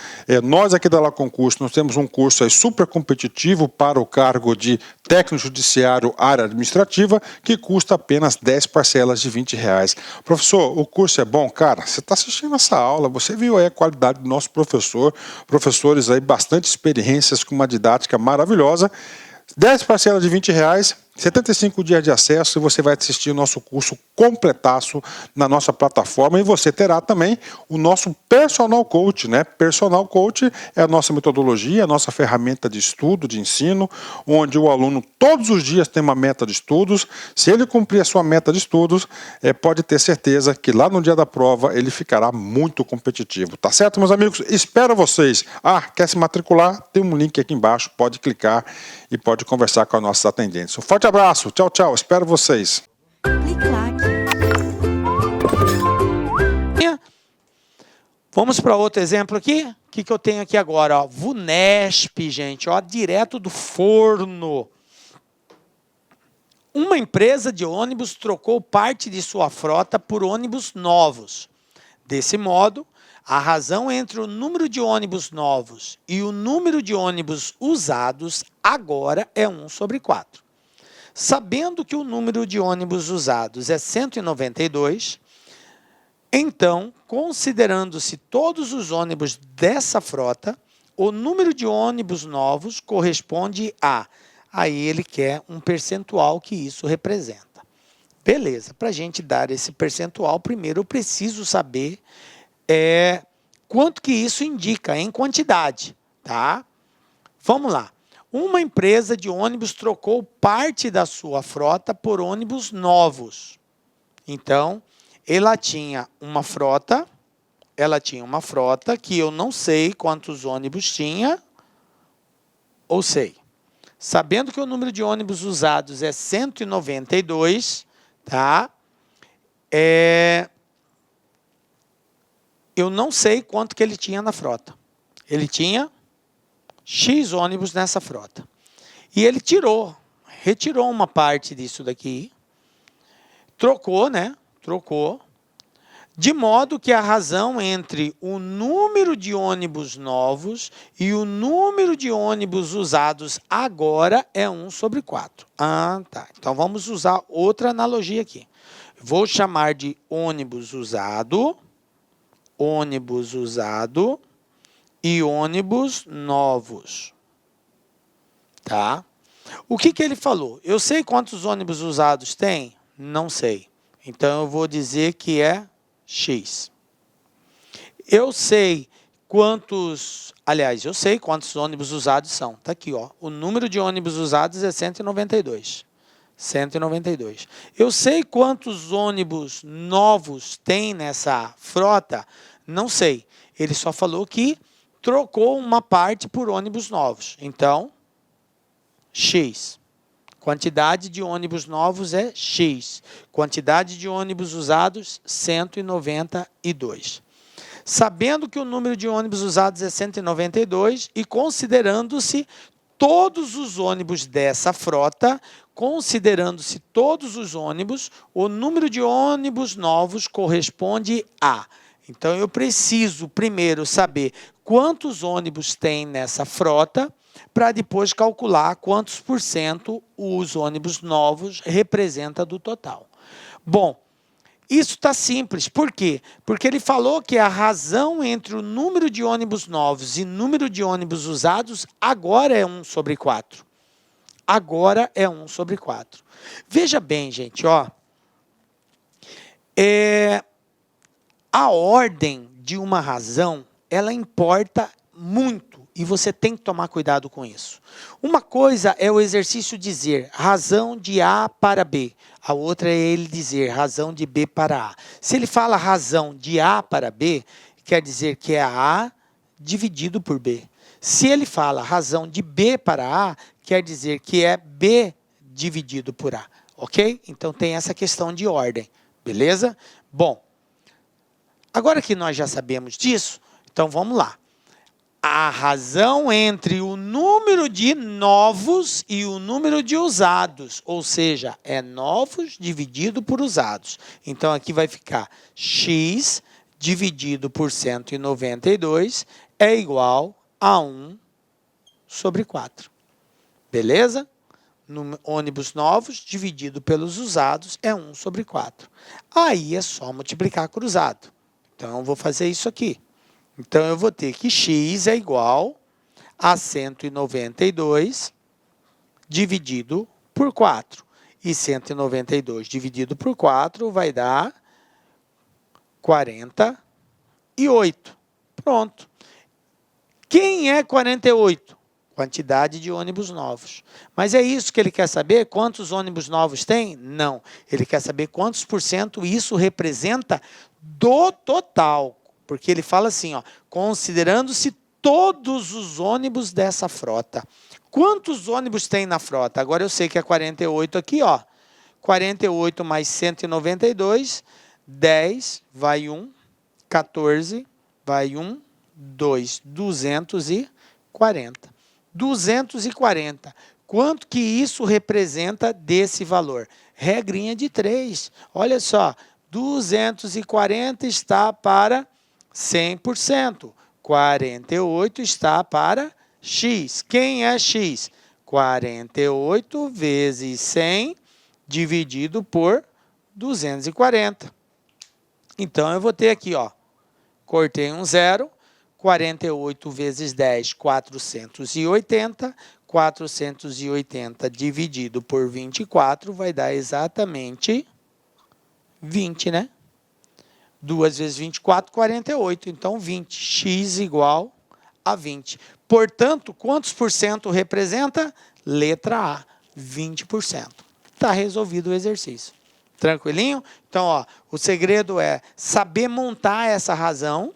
Nós aqui da La Concurso, nós temos um curso aí super competitivo para o cargo de técnico judiciário área administrativa, que custa apenas 10 parcelas de R$20. Professor, o curso é bom? Cara, você está assistindo essa aula, você viu aí a qualidade do nosso professor, professores aí bastante experiências com uma didática maravilhosa. 10 parcelas de R$20, 75 dias de acesso, e você vai assistir o nosso curso completaço na nossa plataforma, e você terá também o nosso Personal Coach, né? Personal Coach é a nossa metodologia, a nossa ferramenta de estudo, de ensino, onde o aluno todos os dias tem uma meta de estudos. Se ele cumprir a sua meta de estudos, pode ter certeza que lá no dia da prova ele ficará muito competitivo. Tá certo, meus amigos? Espero vocês. Quer se matricular? Tem um link aqui embaixo, pode clicar e pode conversar com as nossas atendentes. Um forte abraço, tchau, tchau, espero vocês. Vamos para outro exemplo aqui? O que eu tenho aqui agora? VUNESP, gente, direto do forno. Uma empresa de ônibus trocou parte de sua frota por ônibus novos. Desse modo, a razão entre o número de ônibus novos e o número de ônibus usados agora é 1/4. Sabendo que o número de ônibus usados é 192, então, considerando-se todos os ônibus dessa frota, o número de ônibus novos corresponde a... Aí ele quer um percentual que isso representa. Beleza, para a gente dar esse percentual, primeiro eu preciso saber quanto que isso indica em quantidade, tá? Vamos lá. Uma empresa de ônibus trocou parte da sua frota por ônibus novos. Então, ela tinha uma frota que eu não sei quantos ônibus tinha, ou sei. Sabendo que o número de ônibus usados é 192, tá? Eu não sei quanto que ele tinha na frota. Ele tinha X ônibus nessa frota. E ele retirou uma parte disso daqui, trocou, né? Trocou. De modo que a razão entre o número de ônibus novos e o número de ônibus usados agora é 1/4. Ah, tá. Então vamos usar outra analogia aqui. Vou chamar de ônibus usado e ônibus novos. Tá? O que ele falou? Eu sei quantos ônibus usados tem? Não sei. Então eu vou dizer que é X. Eu sei quantos ônibus usados são. Está aqui, ó. O número de ônibus usados é 192. 192. Eu sei quantos ônibus novos tem nessa frota? Não sei. Ele só falou que trocou uma parte por ônibus novos. Então, X. Quantidade de ônibus novos é X. Quantidade de ônibus usados, 192. Sabendo que o número de ônibus usados é 192 e considerando-se todos os ônibus dessa frota, o número de ônibus novos corresponde a... Então, eu preciso primeiro saber quantos ônibus tem nessa frota, para depois calcular quantos por cento os ônibus novos representam do total. Bom, isso está simples. Por quê? Porque ele falou que a razão entre o número de ônibus novos e número de ônibus usados agora é 1/4. Agora é 1/4. Veja bem, gente, ó. A ordem de uma razão, ela importa muito. E você tem que tomar cuidado com isso. Uma coisa é o exercício dizer razão de A para B. A outra é ele dizer razão de B para A. Se ele fala razão de A para B, quer dizer que é A dividido por B. Se ele fala razão de B para A, quer dizer que é B dividido por A. Ok? Então tem essa questão de ordem. Beleza? Bom, agora que nós já sabemos disso, então vamos lá. A razão entre o número de novos e o número de usados, ou seja, é novos dividido por usados. Então, aqui vai ficar X dividido por 192 é igual a 1/4. Beleza? Ônibus novos dividido pelos usados é 1/4. Aí é só multiplicar cruzado. Então, eu vou fazer isso aqui. Então, eu vou ter que X é igual a 192 dividido por 4. E 192 dividido por 4 vai dar 48. Pronto. Quem é 48? Quantidade de ônibus novos. Mas é isso que ele quer saber? Quantos ônibus novos tem? Não. Ele quer saber quantos por cento isso representa do total. Porque ele fala assim, ó, considerando-se todos os ônibus dessa frota. Quantos ônibus tem na frota? Agora eu sei que é 48 aqui, ó. 48 mais 192, 10, vai 1, 14, vai 1, 2, 240. 240. Quanto que isso representa desse valor? Regrinha de 3. Olha só, 240 está para 100%. 48 está para x. Quem é x? 48 vezes 100 dividido por 240. Então, eu vou ter aqui, ó, cortei um zero, 48 vezes 10, 480. 480 dividido por 24 vai dar exatamente 20, né? 2 vezes 24, 48. Então, 20. X igual a 20. Portanto, quantos por cento representa? Letra A, 20%. Está resolvido o exercício. Tranquilinho? Então, ó, o segredo é saber montar essa razão.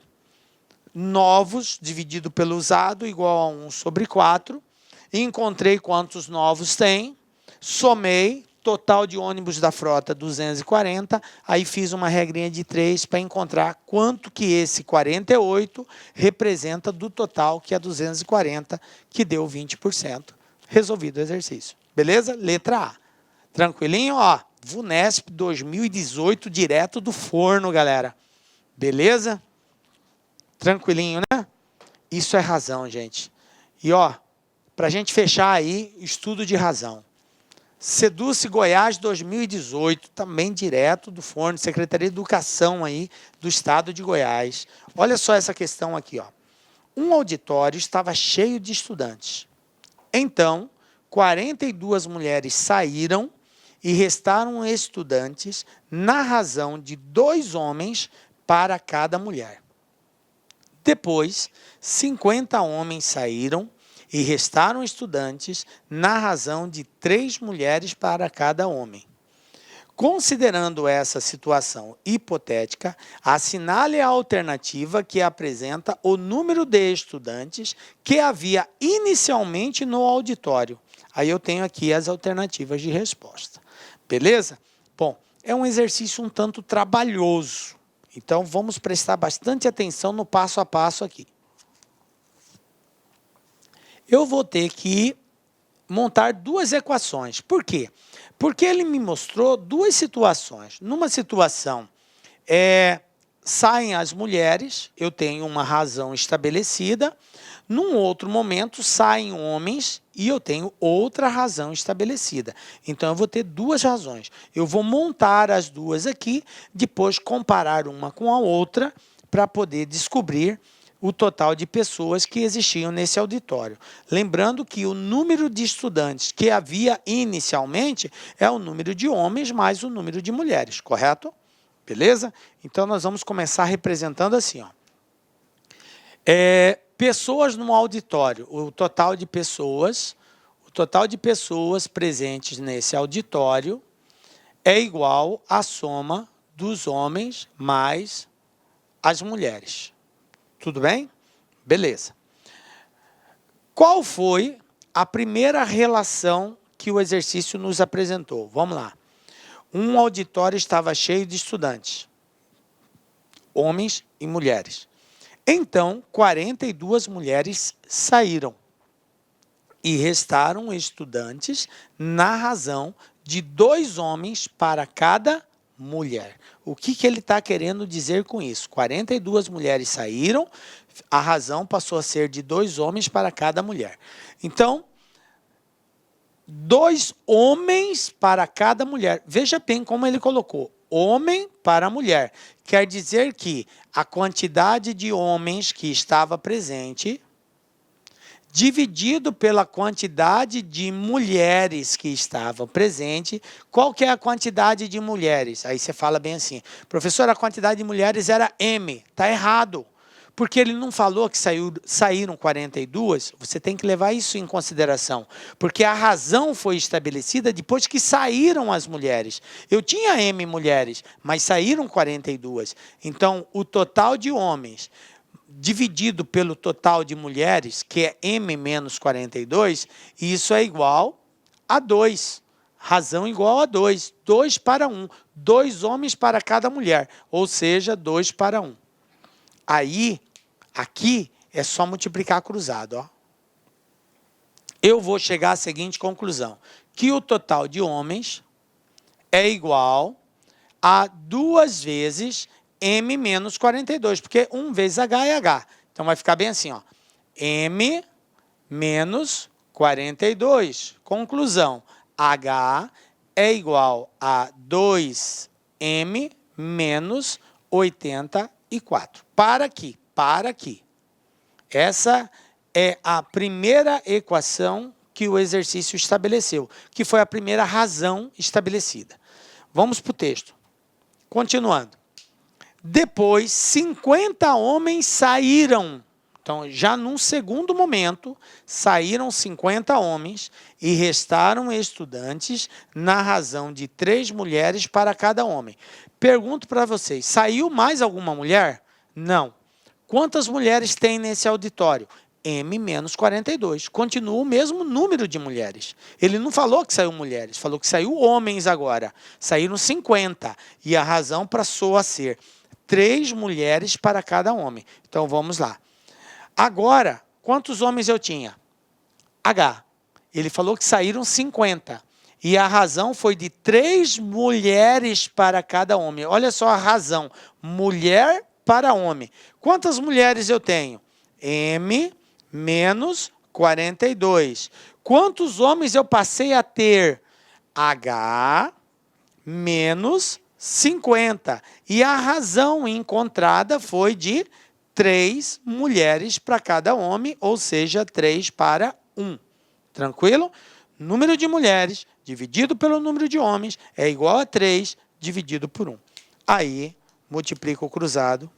Novos dividido pelo usado igual a 1 sobre 4. Encontrei quantos novos tem. Somei. Total de ônibus da frota 240. Aí fiz uma regrinha de 3 para encontrar quanto que esse 48 representa do total, que é 240, que deu 20%. Resolvido o exercício. Beleza? Letra A. Tranquilinho? Ó, VUNESP 2018, direto do forno, galera. Beleza? Tranquilinho, né? Isso é razão, gente. E, ó, para a gente fechar aí, estudo de razão. Seduce Goiás 2018, também direto do forno, Secretaria de Educação aí do Estado de Goiás. Olha só essa questão aqui, ó. Um auditório estava cheio de estudantes. Então, 42 mulheres saíram e restaram estudantes na razão de 2 homens para cada mulher. Depois, 50 homens saíram e restaram estudantes na razão de 3 mulheres para cada homem. Considerando essa situação hipotética, assinale a alternativa que apresenta o número de estudantes que havia inicialmente no auditório. Aí eu tenho aqui as alternativas de resposta. Beleza? Bom, é um exercício um tanto trabalhoso. Então, vamos prestar bastante atenção no passo a passo aqui. Eu vou ter que montar 2 equações. Por quê? Porque ele me mostrou 2 situações. Numa situação, saem as mulheres, eu tenho uma razão estabelecida. Num outro momento, saem homens e eu tenho outra razão estabelecida. Então, eu vou ter 2 razões. Eu vou montar as 2 aqui, depois comparar uma com a outra para poder descobrir o total de pessoas que existiam nesse auditório. Lembrando que o número de estudantes que havia inicialmente é o número de homens mais o número de mulheres, correto? Beleza? Então, nós vamos começar representando assim, ó. Pessoas no auditório, o total de pessoas presentes nesse auditório é igual à soma dos homens mais as mulheres. Tudo bem? Beleza. Qual foi a primeira relação que o exercício nos apresentou? Vamos lá. Um auditório estava cheio de estudantes, homens e mulheres. Então, 42 mulheres saíram e restaram estudantes na razão de 2 homens para cada mulher. O que ele está querendo dizer com isso? 42 mulheres saíram, a razão passou a ser de 2 homens para cada mulher. Então, 2 homens para cada mulher. Veja bem como ele colocou. Homem para mulher. Quer dizer que a quantidade de homens que estava presente dividido pela quantidade de mulheres que estavam presentes. Qual que é a quantidade de mulheres? Aí você fala bem assim, professor, a quantidade de mulheres era M. Está errado, porque ele não falou que saíram 42, você tem que levar isso em consideração, porque a razão foi estabelecida depois que saíram as mulheres. Eu tinha M mulheres, mas saíram 42. Então, o total de homens dividido pelo total de mulheres, que é M menos 42, isso é igual a 2. Razão igual a 2. 2 para 1. 2 homens para cada mulher, ou seja, 2 para 1. Aí, aqui, é só multiplicar cruzado. Ó. Eu vou chegar à seguinte conclusão, que o total de homens é igual a 2 vezes M menos 42, porque 1 vezes H é H. Então, vai ficar bem assim, ó. M menos 42. Conclusão, H é igual a 2M menos 84. Para aqui. Essa é a primeira equação que o exercício estabeleceu, que foi a primeira razão estabelecida. Vamos para o texto. Continuando. Depois, 50 homens saíram. Então, já num segundo momento, saíram 50 homens e restaram estudantes na razão de 3 mulheres para cada homem. Pergunto para vocês, saiu mais alguma mulher? Não. Quantas mulheres tem nesse auditório? M menos 42. Continua o mesmo número de mulheres. Ele não falou que saiu mulheres, falou que saiu homens agora. Saíram 50. E a razão passou a ser 3 mulheres para cada homem. Então, vamos lá. Agora, quantos homens eu tinha? H. Ele falou que saíram 50. E a razão foi de 3 mulheres para cada homem. Olha só a razão. Mulher para homem. Quantas mulheres eu tenho? M menos 42. Quantos homens eu passei a ter? H menos 50. E a razão encontrada foi de 3 mulheres para cada homem, ou seja, 3 para 1. Tranquilo? Número de mulheres dividido pelo número de homens é igual a 3 dividido por 1. Aí, multiplico o cruzado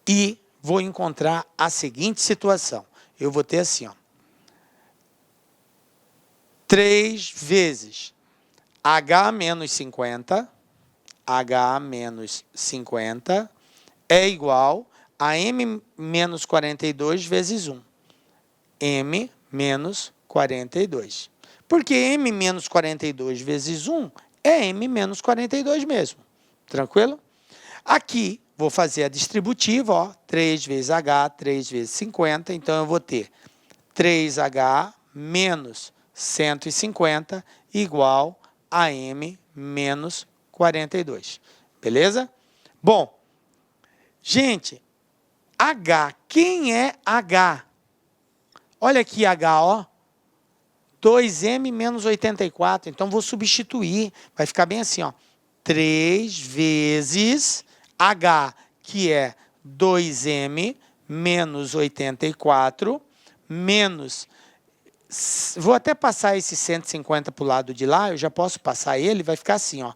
e vou encontrar a seguinte situação. Eu vou ter assim, ó. 3 vezes H menos 50 é igual a M menos 42 vezes 1. M menos 42. Porque M menos 42 vezes 1 é M menos 42 mesmo. Tranquilo? Aqui, vou fazer a distributiva, ó, 3 vezes H, 3 vezes 50. Então, eu vou ter 3H menos 150 igual a M menos 42. Beleza? Bom, gente, H, quem é H? Olha aqui H, ó. 2M menos 84. Então, vou substituir. Vai ficar bem assim, ó. 3 vezes H, que é 2M menos 84, menos... Vou até passar esse 150 para o lado de lá, eu já posso passar ele, vai ficar assim, ó.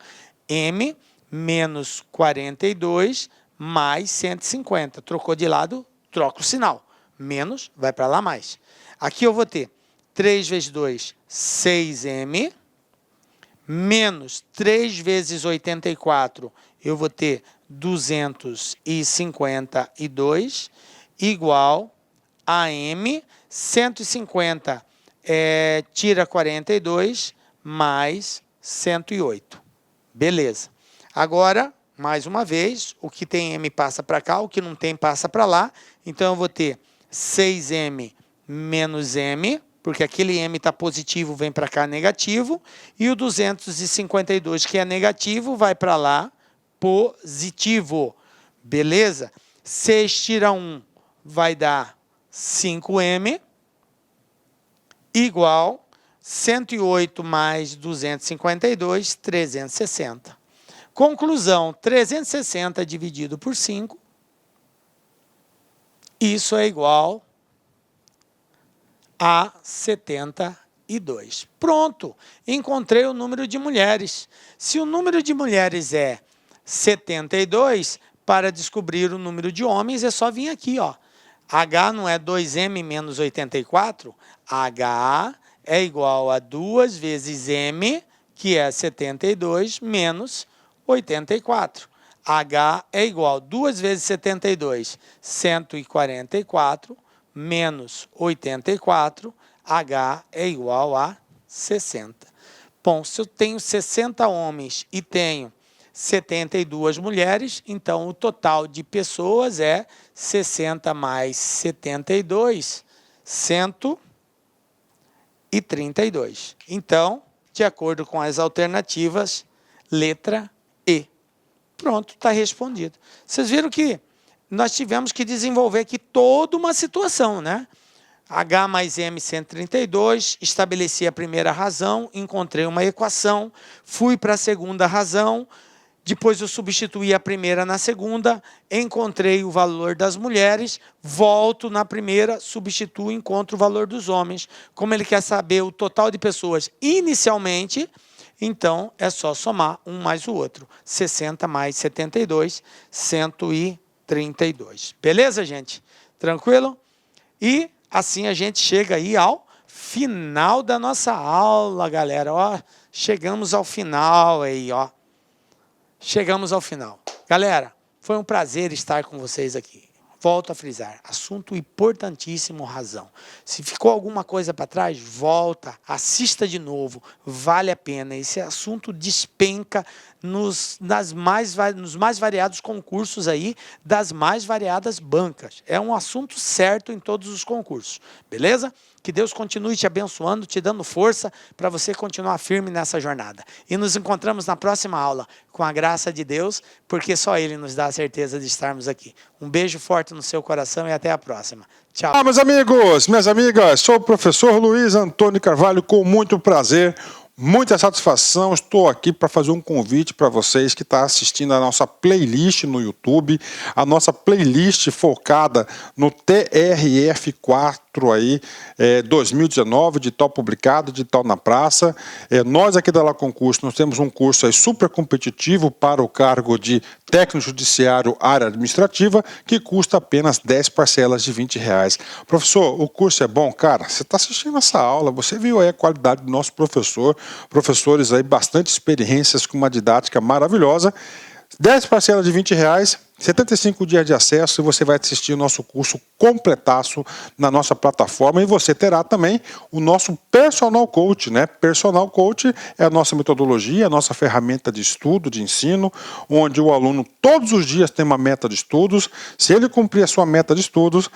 M menos 42 mais 150. Trocou de lado, troca o sinal. Menos, vai para lá mais. Aqui eu vou ter 3 vezes 2, 6M, menos 3 vezes 84, eu vou ter 252, igual a M, 150 tira 42, mais 108. Beleza. Agora, mais uma vez, o que tem M passa para cá, o que não tem passa para lá. Então, eu vou ter 6M menos M, porque aquele M está positivo, vem para cá negativo, e o 252, que é negativo, vai para lá positivo. Beleza? 6 tira 1 vai dar 5M, igual 108 mais 252, 360. Conclusão, 360 dividido por 5, isso é igual a 72. Pronto, encontrei o número de mulheres. Se o número de mulheres é 72, para descobrir o número de homens é só vir aqui, ó. H não é 2M menos 84? H é igual a 2 vezes M, que é 72, menos 84. H é igual a 2 vezes 72, 144, menos 84. H é igual a 60. Bom, se eu tenho 60 homens e tenho 72 mulheres, então o total de pessoas é 60 mais 72, 132. Então, de acordo com as alternativas, letra E. Pronto, está respondido. Vocês viram que nós tivemos que desenvolver aqui toda uma situação, né? H mais M 132, estabeleci a primeira razão, encontrei uma equação, fui para a segunda razão, depois eu substituí a primeira na segunda, encontrei o valor das mulheres, volto na primeira, substituo e encontro o valor dos homens. Como ele quer saber o total de pessoas inicialmente, então é só somar um mais o outro. 60 mais 72, 132. Beleza, gente? Tranquilo? E assim a gente chega aí ao final da nossa aula, galera. Ó, chegamos ao final aí, ó. Chegamos ao final. Galera, foi um prazer estar com vocês aqui. Volto a frisar, assunto importantíssimo, razão. Se ficou alguma coisa para trás, volta, assista de novo, vale a pena. Esse assunto despenca nos mais variados concursos aí, das mais variadas bancas. É um assunto certo em todos os concursos, beleza? Que Deus continue te abençoando, te dando força para você continuar firme nessa jornada. E nos encontramos na próxima aula, com a graça de Deus, porque só Ele nos dá a certeza de estarmos aqui. Um beijo forte no seu coração e até a próxima. Tchau. Olá, meus amigos, minhas amigas, sou o professor Luiz Antônio Carvalho, com muito prazer, muita satisfação. Estou aqui para fazer um convite para vocês que estão assistindo a nossa playlist no YouTube, a nossa playlist focada no TRF4 aí, 2019, de tal publicado, de tal na praça. Nós aqui da La Concurso, nós temos um curso aí super competitivo para o cargo de técnico judiciário área administrativa, que custa apenas 10 parcelas de R$20. Professor, o curso é bom? Cara, você está assistindo essa aula, você viu aí a qualidade do nosso professor, professores aí bastante experiências com uma didática maravilhosa. 10 parcelas de R$20, 75 dias de acesso, e você vai assistir o nosso curso completaço na nossa plataforma, e você terá também o nosso Personal Coach, né? Personal Coach é a nossa metodologia, a nossa ferramenta de estudo, de ensino, onde o aluno todos os dias tem uma meta de estudos. Se ele cumprir a sua meta de estudos,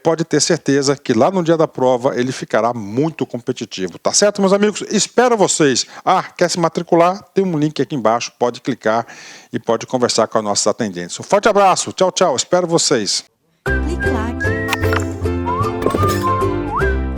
pode ter certeza que lá no dia da prova ele ficará muito competitivo, tá certo, meus amigos? Espero vocês. Quer se matricular? Tem um link aqui embaixo, pode clicar e pode conversar com as nossas atendentes. Um forte abraço, tchau, tchau, espero vocês. Clique lá.